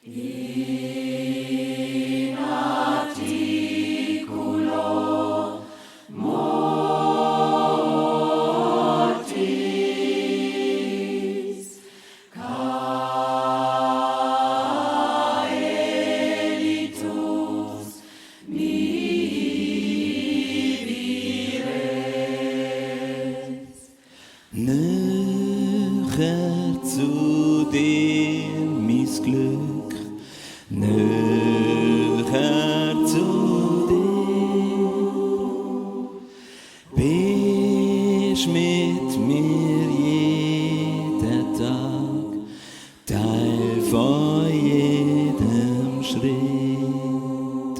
In articulo mortis caelitus mivires. Näher zu dir, mein Glück, näher zu dir. Bist mit mir jeden Tag, Teil von jedem Schritt.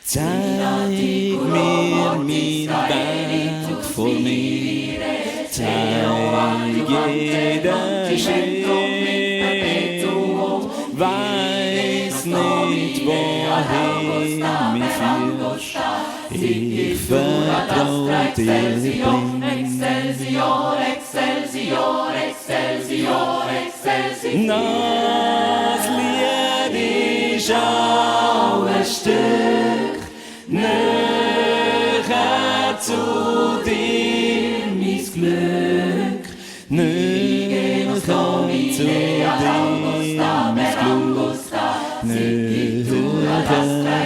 Zeig mir meinen Weg vor mir, zeig jeden Schritt. Weiß nicht, wohin mich führst, ich vertrau dir blind. Excelsior, Excelsior, Excelsior, Excelsior. Das Lied ist auch ein Stück näher zu dir, mein Glück, näher zu dir, mein Glück, näher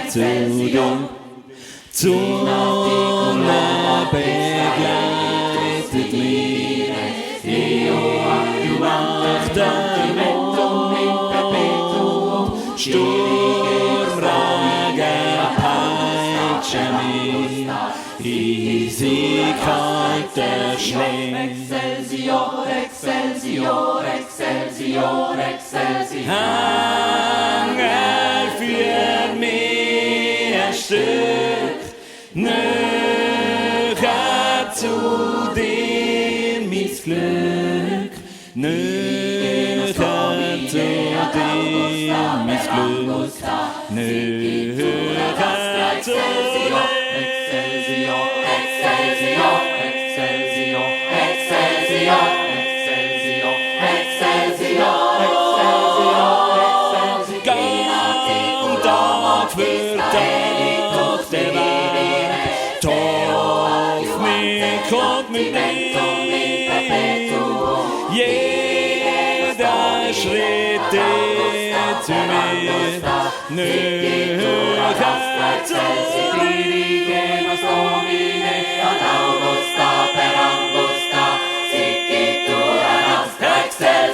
zu dir. Zunge begleitet mich, nach dem Mond, Sturmregen peitschen mich, eiskalter Schnee. Excelsior, Excelsior, Excelsior, Excelsior. Engel für mich ein Stück näher zu dir, mein Glück, näher zu dir, mein Glück, näher zu dir. Excelsior, Excelsior, Excelsior, Excelsior, Excelsior, Excelsior, Excelsior, Gang Tag für Tag der Weg, tauf mich kommt mit mir, jeder Schritt zu mir, näher zu dir.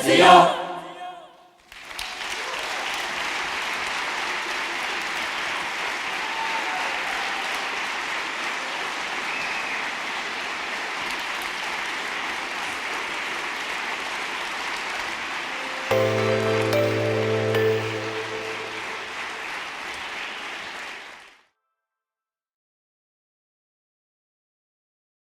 Excelsior!